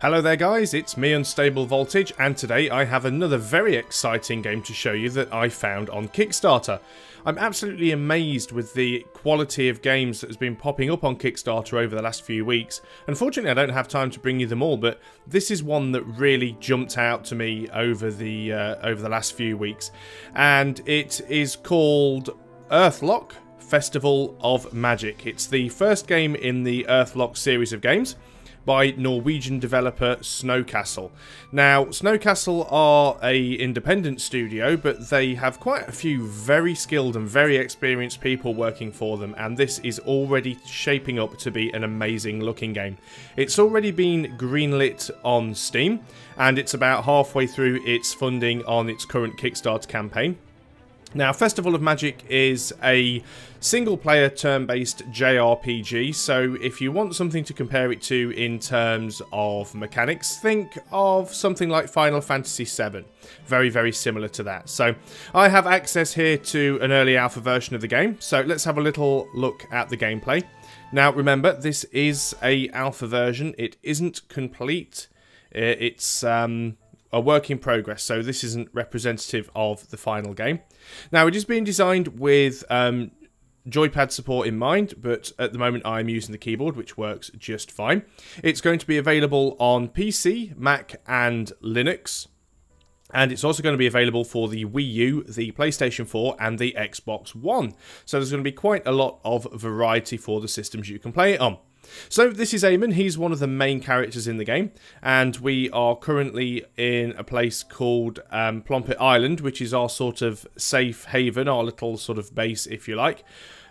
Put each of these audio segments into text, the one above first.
Hello there guys, it's me Unstable Voltage, and today I have another very exciting game to show you that I found on Kickstarter. I'm absolutely amazed with the quality of games that has been popping up on Kickstarter over the last few weeks. Unfortunately I don't have time to bring you them all, but this is one that really jumped out to me over the last few weeks, and it is called Earthlock Festival of Magic. It's the first game in the Earthlock series of games by Norwegian developer Snowcastle. Now, Snowcastle are an independent studio, but they have quite a few very skilled and very experienced people working for them, and this is already shaping up to be an amazing looking game. It's already been greenlit on Steam, and it's about halfway through its funding on its current Kickstarter campaign. Now, Festival of Magic is a single-player turn-based JRPG, so if you want something to compare it to in terms of mechanics, think of something like Final Fantasy VII. Very, very similar to that. So, I have access here to an early alpha version of the game, so let's have a little look at the gameplay. Now, remember, this is an alpha version. It isn't complete. It's a work in progress, so this isn't representative of the final game. Now, it is being designed with joypad support in mind, but at the moment I'm using the keyboard, which works just fine. It's going to be available on PC, Mac and Linux, and it's also going to be available for the Wii U, the PlayStation 4 and the Xbox One. So there's going to be quite a lot of variety for the systems you can play it on. So this is Eamon. He's one of the main characters in the game, and we are currently in a place called Plumpet Island, which is our sort of safe haven, our little sort of base, if you like.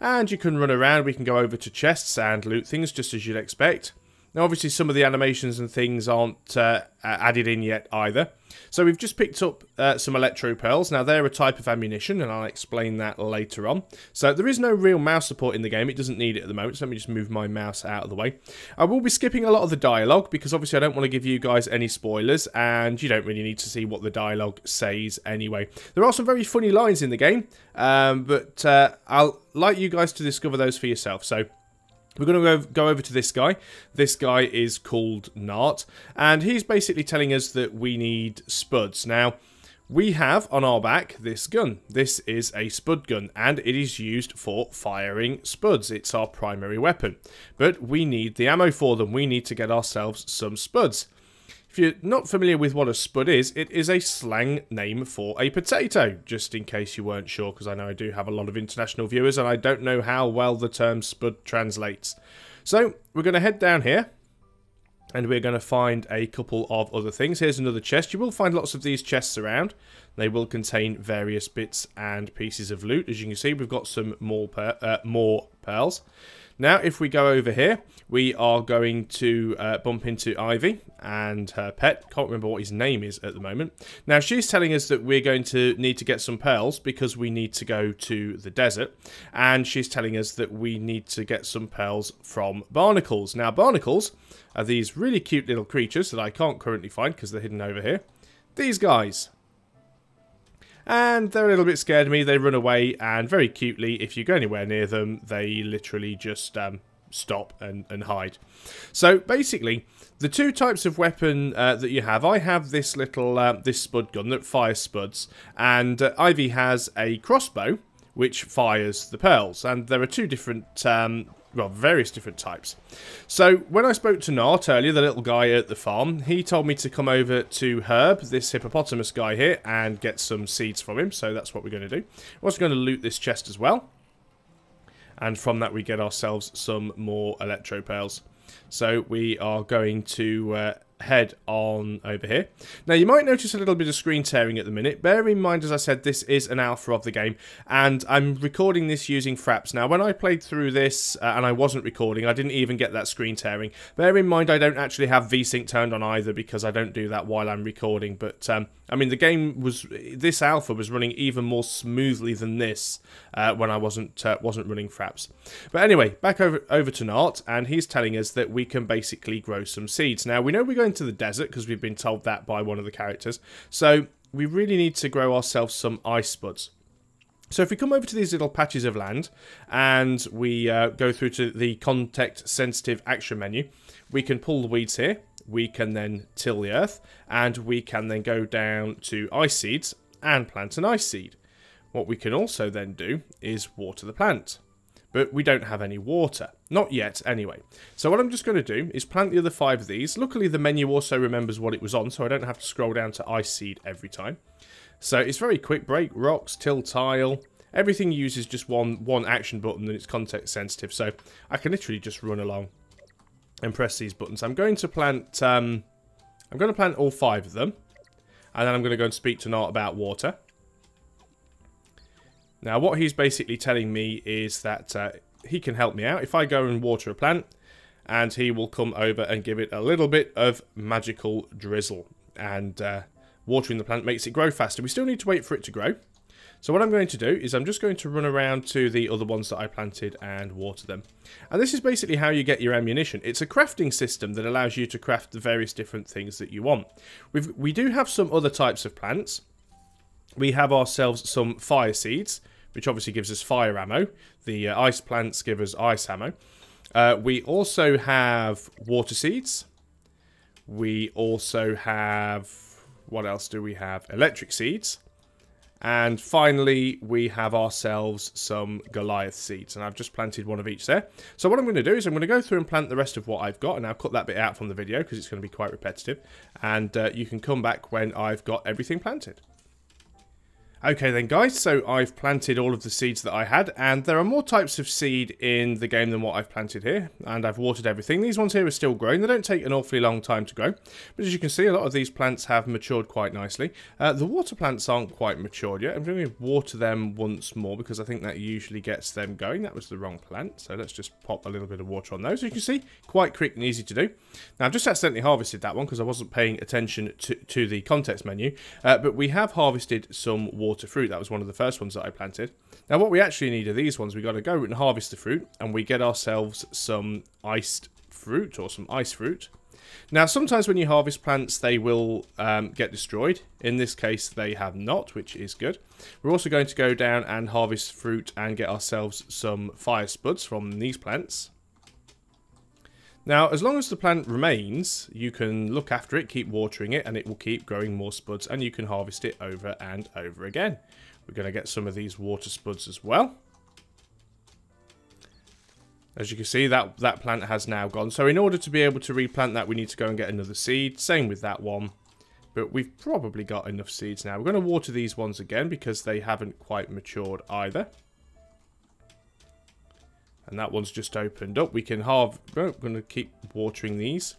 And you can run around. We can go over to chests and loot things, just as you'd expect. Now, obviously, some of the animations and things aren't added in yet either. So we've just picked up some electro pearls. Now, they're a type of ammunition, and I'll explain that later on. So there is no real mouse support in the game. It doesn't need it at the moment, so let me just move my mouse out of the way. I will be skipping a lot of the dialogue, because obviously I don't want to give you guys any spoilers, and you don't really need to see what the dialogue says anyway. There are some very funny lines in the game, but I'll like you guys to discover those for yourself. So we're going to go over to this guy. This guy is called Nart, and he's basically telling us that we need spuds. Now, we have on our back this gun. This is a spud gun, and it is used for firing spuds. It's our primary weapon. But we need the ammo for them. We need to get ourselves some spuds. If you're not familiar with what a spud is, it is a slang name for a potato, just in case you weren't sure, because I know I do have a lot of international viewers, and I don't know how well the term spud translates. So, we're going to head down here, and we're going to find a couple of other things. Here's another chest. You will find lots of these chests around. They will contain various bits and pieces of loot. As you can see, we've got some more pearls. Now, if we go over here, we are going to bump into Ivy and her pet. Can't remember what his name is at the moment. Now, she's telling us that we're going to need to get some pearls because we need to go to the desert. And she's telling us that we need to get some pearls from barnacles. Now, barnacles are these really cute little creatures that I can't currently find because they're hidden over here. These guys. And they're a little bit scared of me. They run away, and very cutely, if you go anywhere near them, they literally just stop and hide. So basically, the two types of weapon that you have, I have this little this spud gun that fires spuds, and Ivy has a crossbow which fires the pearls, and there are two different well, various different types. So, when I spoke to Nart earlier, the little guy at the farm, he told me to come over to Herb, this hippopotamus guy here, and get some seeds from him. So, that's what we're going to do. We're also going to loot this chest as well. And from that, we get ourselves some more electro pearls. So, we are going to head on over here. Now, you might notice a little bit of screen tearing at the minute. Bear in mind, as I said, this is an alpha of the game, and I'm recording this using Fraps. Now, when I played through this, and I wasn't recording, I didn't even get that screen tearing. Bear in mind, I don't actually have VSync turned on either, because I don't do that while I'm recording, but, I mean, the game was, this alpha was running even more smoothly than this, when I wasn't running Fraps. But anyway, back over to Nart, and he's telling us that we can basically grow some seeds. Now, we know we're going to the desert because we've been told that by one of the characters, so we really need to grow ourselves some ice spuds. So if we come over to these little patches of land and we go through to the context sensitive action menu, we can pull the weeds here. we can then till the earth, and we can then go down to ice seeds and plant an ice seed. What we can also then do is water the plant. But we don't have any water. Not yet, anyway. So what I'm just going to do is plant the other 5 of these. Luckily, the menu also remembers what it was on, so I don't have to scroll down to ice seed every time. So it's very quick. Break rocks, till tile. Everything uses just one action button, and it's context sensitive. So I can literally just run along and press these buttons. I'm going to plant all 5 of them, and then I'm going to go and speak to Nart about water. Now, what he's basically telling me is that he can help me out if I go and water a plant, and he will come over and give it a little bit of magical drizzle. And watering the plant makes it grow faster. We still need to wait for it to grow. So what I'm going to do is I'm just going to run around to the other ones that I planted and water them. And this is basically how you get your ammunition. It's a crafting system that allows you to craft the various different things that you want. We do have some other types of plants. We have ourselves some fire seeds, which obviously gives us fire ammo. The ice plants give us ice ammo. We also have water seeds. We also have... what else do we have? Electric seeds. And finally, we have ourselves some Goliath seeds. And I've just planted one of each there. So what I'm going to do is I'm going to go through and plant the rest of what I've got. And I'll cut that bit out from the video because it's going to be quite repetitive. And you can come back when I've got everything planted. Okay then guys, so I've planted all of the seeds that I had, and there are more types of seed in the game than what I've planted here, and I've watered everything. These ones here are still growing. They don't take an awfully long time to grow, but as you can see, a lot of these plants have matured quite nicely. The water plants aren't quite matured yet. I'm going to water them once more because I think that usually gets them going. That was the wrong plant, so let's just pop a little bit of water on those. As you can see, quite quick and easy to do. Now I've just accidentally harvested that one because I wasn't paying attention to the context menu, but we have harvested some water fruit. That was one of the first ones that I planted. Now what we actually need are these ones. We got to go and harvest the fruit, and we get ourselves some iced fruit or some ice fruit. Now sometimes when you harvest plants they will get destroyed. In this case they have not, which is good. We're also going to go down and harvest fruit and get ourselves some fire spuds from these plants. Now, as long as the plant remains, you can look after it, keep watering it, and it will keep growing more spuds, and you can harvest it over and over again. We're going to get some of these water spuds as well. As you can see, that plant has now gone. So in order to be able to replant that, we need to go and get another seed. Same with that one. But we've probably got enough seeds now. We're going to water these ones again because they haven't quite matured either. And that one's just opened up. We can we're going to keep watering these.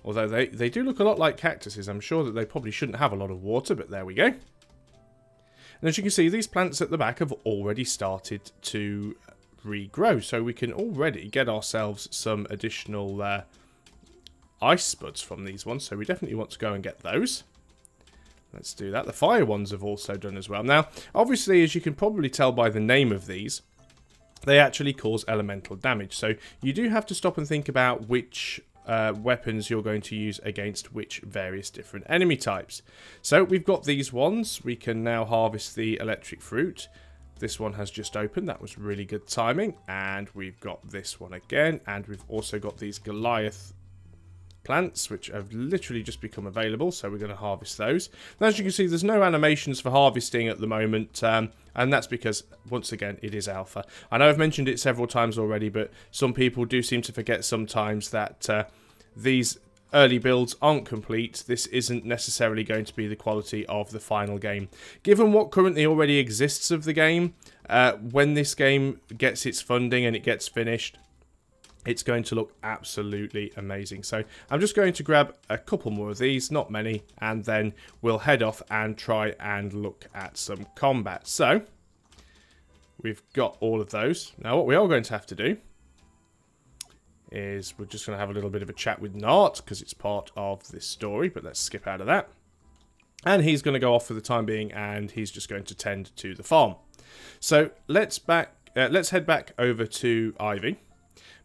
Although they do look a lot like cactuses. I'm sure that they probably shouldn't have a lot of water, but there we go. And as you can see, these plants at the back have already started to regrow. So we can already get ourselves some additional ice spuds from these ones. So we definitely want to go and get those. Let's do that. The fire ones have also done as well. Now, obviously, as you can probably tell by the name of these, they actually cause elemental damage. So you do have to stop and think about which weapons you're going to use against which various different enemy types. So we've got these ones. We can now harvest the electric fruit. This one has just opened. That was really good timing. And we've got this one again. And we've also got these Goliath plants, which have literally just become available, so we're going to harvest those. Now, as you can see, there's no animations for harvesting at the moment, and that's because, once again, it is alpha. I know I've mentioned it several times already, but some people do seem to forget sometimes that these early builds aren't complete. This isn't necessarily going to be the quality of the final game. Given what currently already exists of the game, when this game gets its funding and it gets finished, it's going to look absolutely amazing. So I'm just going to grab a couple more of these, not many, and then we'll head off and try and look at some combat. So we've got all of those. Now what we are going to have to do is we're just going to have a little bit of a chat with Nart because it's part of this story, but let's skip out of that. And he's going to go off for the time being, and he's just going to tend to the farm. So let's head back over to Ivy.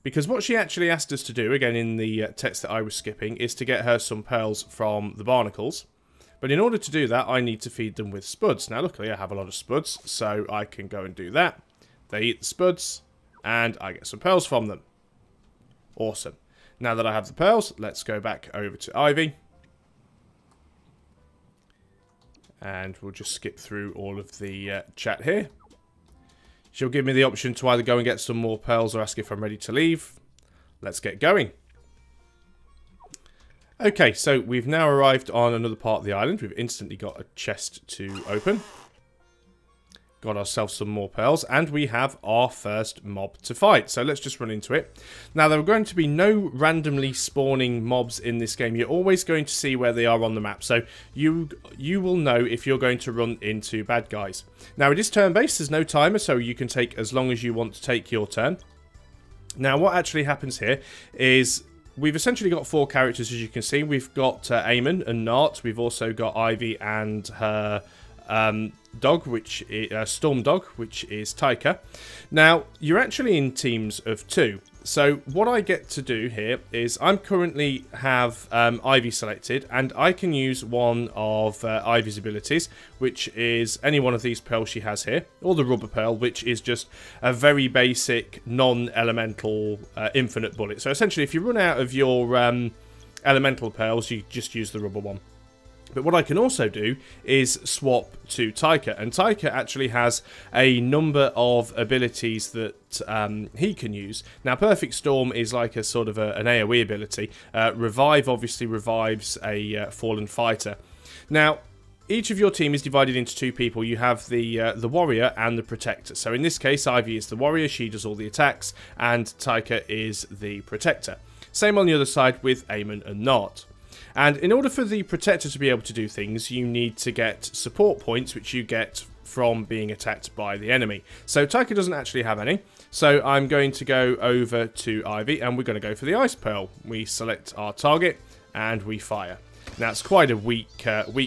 Because what she actually asked us to do, again in the text that I was skipping, is to get her some pearls from the barnacles. But in order to do that, I need to feed them with spuds. Now, luckily, I have a lot of spuds, so I can go and do that. They eat the spuds, and I get some pearls from them. Awesome. Now that I have the pearls, let's go back over to Ivy. And we'll just skip through all of the chat here. She'll give me the option to either go and get some more pearls or ask if I'm ready to leave. Let's get going. Okay, so we've now arrived on another part of the island. We've instantly got a chest to open. Got ourselves some more pearls, and we have our first mob to fight. So let's just run into it. Now, there are going to be no randomly spawning mobs in this game. You're always going to see where they are on the map. So you will know if you're going to run into bad guys. Now, it is turn-based. There's no timer, so you can take as long as you want to take your turn. Now, what actually happens here is we've essentially got 4 characters, as you can see. We've got Eamon and Nart. We've also got Ivy and her dog, which is Storm Dog, which is Taika. Now, you're actually in teams of 2. So what I get to do here is I'm currently have Ivy selected, and I can use one of Ivy's abilities, which is any one of these pearls she has here, or the rubber pearl, which is just a very basic non-elemental infinite bullet. So essentially, if you run out of your elemental pearls, you just use the rubber one. But what I can also do is swap to Taika, and Taika actually has a number of abilities that he can use. Now, Perfect Storm is like a sort of an AoE ability. Revive obviously revives a fallen fighter. Now, each of your team is divided into 2 people. You have the warrior and the protector. So in this case, Ivy is the warrior, she does all the attacks, and Taika is the protector. Same on the other side with Eamon and Nart. And in order for the protector to be able to do things, you need to get support points, which you get from being attacked by the enemy. So Taika doesn't actually have any. So I'm going to go over to Ivy, and we're going to go for the Ice Pearl. We select our target, and we fire. Now, it's quite a weak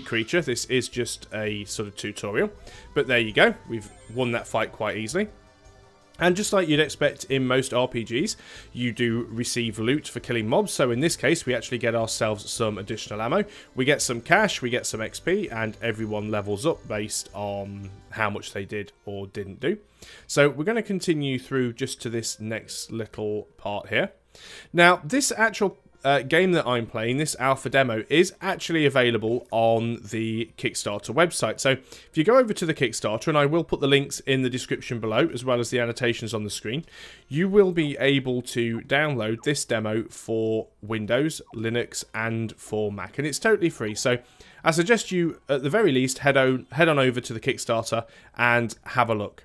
creature. This is just a sort of tutorial. But there you go. We've won that fight quite easily. And just like you'd expect in most RPGs, you do receive loot for killing mobs. So in this case, we actually get ourselves some additional ammo. We get some cash, we get some XP, and everyone levels up based on how much they did or didn't do. So we're going to continue through just to this next little part here. Now, this actual game that I'm playing, this alpha demo, is actually available on the Kickstarter website. So if you go over to the Kickstarter, and I will put the links in the description below, as well as the annotations on the screen, you will be able to download this demo for Windows, Linux, and for Mac, and it's totally free. So I suggest you, at the very least, head on over to the Kickstarter and have a look.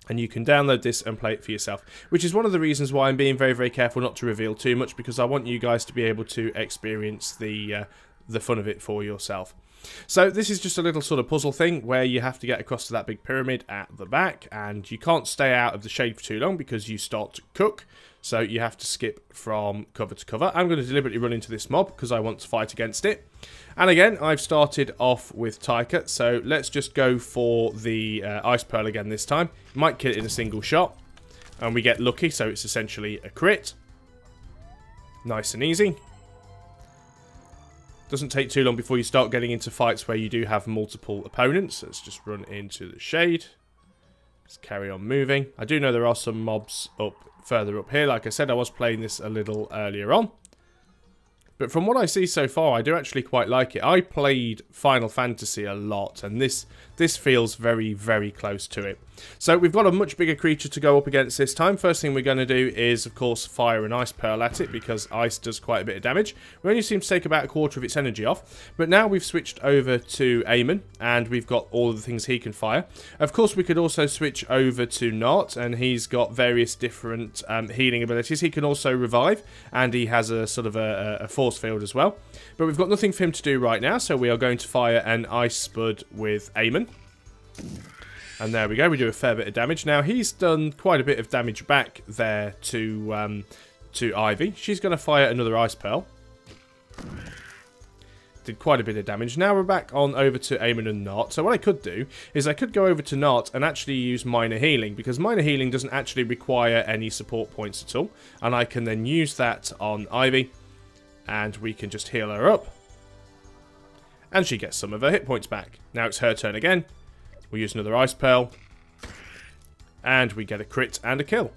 And you can download this and play it for yourself, which is one of the reasons why I'm being very, very careful not to reveal too much, because I want you guys to be able to experience the fun of it for yourself. So this is just a little sort of puzzle thing where you have to get across to that big pyramid at the back, and you can't stay out of the shade for too long because you start to cook. So you have to skip from cover to cover. I'm going to deliberately run into this mob because I want to fight against it. And again, I've started off with Taika, so let's just go for the Ice Pearl again this time. Might kill it in a single shot. And we get lucky, so it's essentially a crit. Nice and easy. Doesn't take too long before you start getting into fights where you do have multiple opponents. Let's just run into the shade. Let's carry on moving. I do know there are some mobs further up here. Like I said, I was playing this a little earlier on. But from what I see so far, I do actually quite like it. I played Final Fantasy a lot, and this feels very, very close to it. So we've got a much bigger creature to go up against this time. First thing we're going to do is, of course, fire an Ice Pearl at it, because ice does quite a bit of damage. We only seem to take about a quarter of its energy off. But now we've switched over to Eamon, and we've got all of the things he can fire. Of course, we could also switch over to Nart, and he's got various different healing abilities. He can also revive, and he has a sort of a force field as well. But we've got nothing for him to do right now, so we are going to fire an Ice Spud with Eamon. And there we go, we do a fair bit of damage. Now, he's done quite a bit of damage back there to Ivy. She's going to fire another Ice Pearl. Did quite a bit of damage. Now we're back on over to Eamon and Nart. So what I could do is I could go over to Nart and actually use Minor Healing, because Minor Healing doesn't actually require any support points at all. And I can then use that on Ivy, and we can just heal her up. And she gets some of her hit points back. Now it's her turn again. We use another Ice Pearl, and we get a crit and a kill.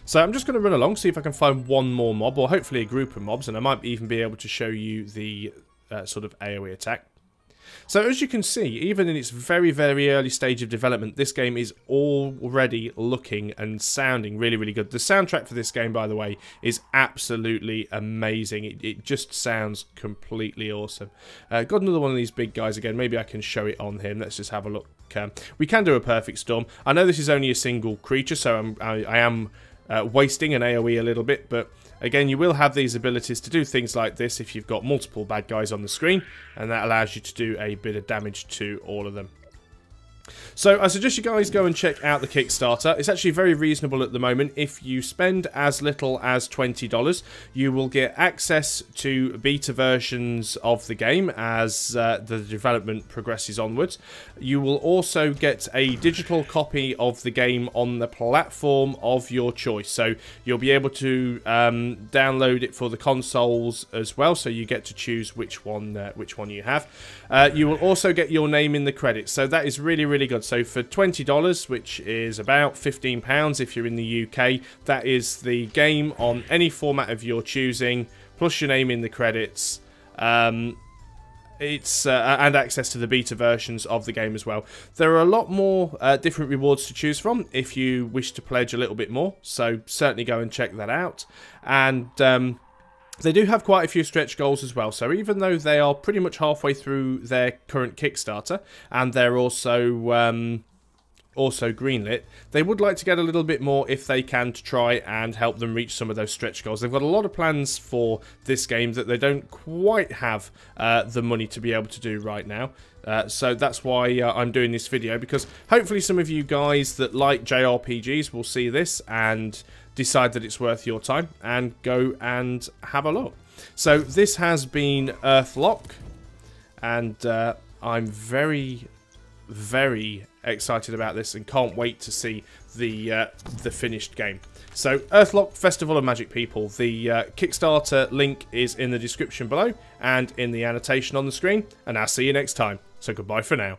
So I'm just going to run along, see if I can find one more mob, or hopefully a group of mobs, and I might even be able to show you the sort of AoE attack. So as you can see, even in its very, very early stage of development, this game is already looking and sounding really, really good. The soundtrack for this game, by the way, is absolutely amazing. It just sounds completely awesome. Got another one of these big guys again. Maybe I can show it on him. Let's just have a look. We can do a perfect storm. I know this is only a single creature, so I am wasting an AoE a little bit, but again, you will have these abilities to do things like this if you've got multiple bad guys on the screen, and that allows you to do a bit of damage to all of them. So I suggest you guys go and check out the Kickstarter. It's actually very reasonable at the moment. If you spend as little as $20, you will get access to beta versions of the game as the development progresses onwards. You will also get a digital copy of the game on the platform of your choice. So you'll be able to download it for the consoles as well, so you get to choose which one you have. You will also get your name in the credits, so that is really, really good. So for $20, which is about £15 if you're in the UK, that is the game on any format of your choosing, plus your name in the credits. And access to the beta versions of the game as well. There are a lot more different rewards to choose from if you wish to pledge a little bit more, so certainly go and check that out. And they do have quite a few stretch goals as well, so even though they are pretty much halfway through their current Kickstarter, and they're also greenlit, they would like to get a little bit more if they can to try and help them reach some of those stretch goals. They've got a lot of plans for this game that they don't quite have the money to be able to do right now. So that's why I'm doing this video, because hopefully some of you guys that like JRPGs will see this and decide that it's worth your time and go and have a look. So this has been Earthlock, and I'm very, very excited about this and can't wait to see the finished game. So Earthlock, Festival of Magic People. The Kickstarter link is in the description below and in the annotation on the screen, and I'll see you next time. So goodbye for now.